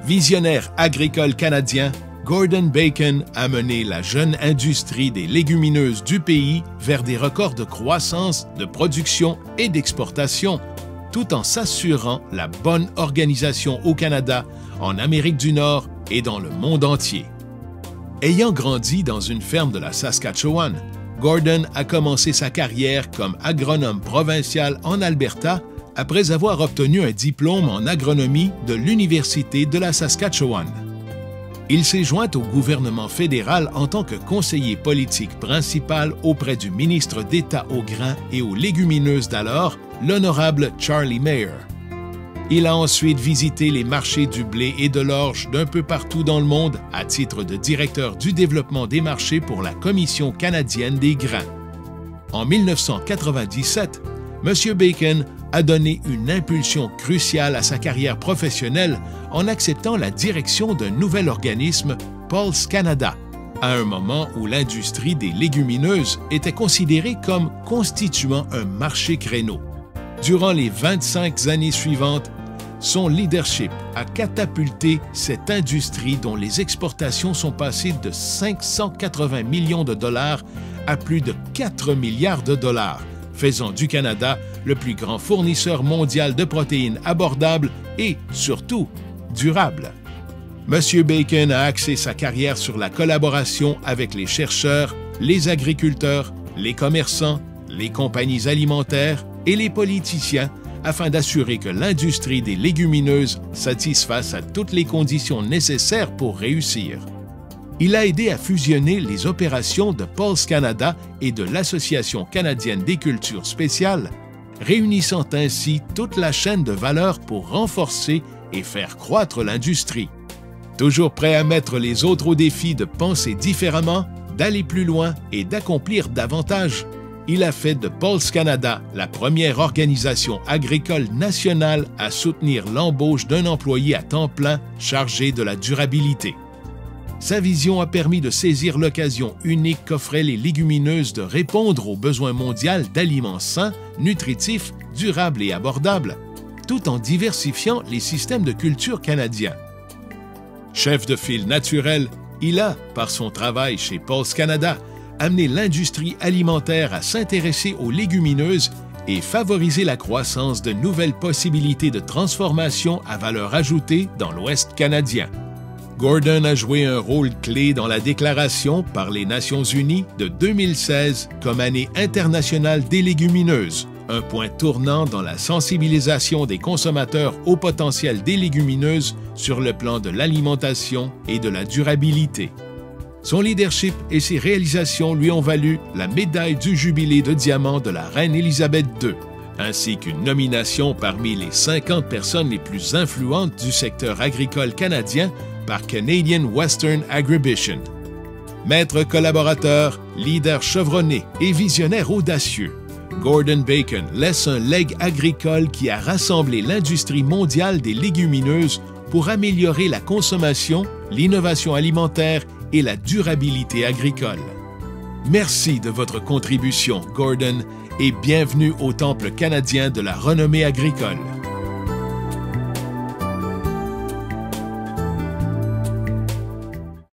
Visionnaire agricole canadien, Gordon Bacon a mené la jeune industrie des légumineuses du pays vers des records de croissance, de production et d'exportation, tout en s'assurant la bonne organisation au Canada, en Amérique du Nord et dans le monde entier. Ayant grandi dans une ferme de la Saskatchewan, Gordon a commencé sa carrière comme agronome provincial en Alberta après avoir obtenu un diplôme en agronomie de l'Université de la Saskatchewan. Il s'est joint au gouvernement fédéral en tant que conseiller politique principal auprès du ministre d'État aux grains et aux légumineuses d'alors, l'honorable Charlie Mayer. Il a ensuite visité les marchés du blé et de l'orge d'un peu partout dans le monde à titre de directeur du développement des marchés pour la Commission canadienne des grains. En 1997, M. Bacon a donné une impulsion cruciale à sa carrière professionnelle en acceptant la direction d'un nouvel organisme, Pulse Canada, à un moment où l'industrie des légumineuses était considérée comme constituant un marché créneau. Durant les 25 années suivantes, son leadership a catapulté cette industrie dont les exportations sont passées de 580 millions de dollars à plus de 4 milliards de dollars, faisant du Canada le plus grand fournisseur mondial de protéines abordables et, surtout, durables. M. Bacon a axé sa carrière sur la collaboration avec les chercheurs, les agriculteurs, les commerçants, les compagnies alimentaires et les politiciens afin d'assurer que l'industrie des légumineuses satisfasse à toutes les conditions nécessaires pour réussir. Il a aidé à fusionner les opérations de Pulse Canada et de l'Association canadienne des cultures spéciales, réunissant ainsi toute la chaîne de valeur pour renforcer et faire croître l'industrie. Toujours prêt à mettre les autres au défi de penser différemment, d'aller plus loin et d'accomplir davantage, il a fait de Pulse Canada la première organisation agricole nationale à soutenir l'embauche d'un employé à temps plein chargé de la durabilité. Sa vision a permis de saisir l'occasion unique qu'offraient les légumineuses de répondre aux besoins mondiaux d'aliments sains, nutritifs, durables et abordables, tout en diversifiant les systèmes de culture canadiens. Chef de file naturel, il a, par son travail chez Pulse Canada, amené l'industrie alimentaire à s'intéresser aux légumineuses et favoriser la croissance de nouvelles possibilités de transformation à valeur ajoutée dans l'Ouest canadien. Gordon a joué un rôle clé dans la déclaration par les Nations unies de 2016 comme année internationale des légumineuses, un point tournant dans la sensibilisation des consommateurs au potentiel des légumineuses sur le plan de l'alimentation et de la durabilité. Son leadership et ses réalisations lui ont valu la médaille du Jubilé de diamant de la reine Élisabeth II, ainsi qu'une nomination parmi les 50 personnes les plus influentes du secteur agricole canadien par Canadian Western Agribition. Maître collaborateur, leader chevronné et visionnaire audacieux, Gordon Bacon laisse un legs agricole qui a rassemblé l'industrie mondiale des légumineuses pour améliorer la consommation, l'innovation alimentaire et la durabilité agricole. Merci de votre contribution, Gordon, et bienvenue au Temple canadien de la renommée agricole.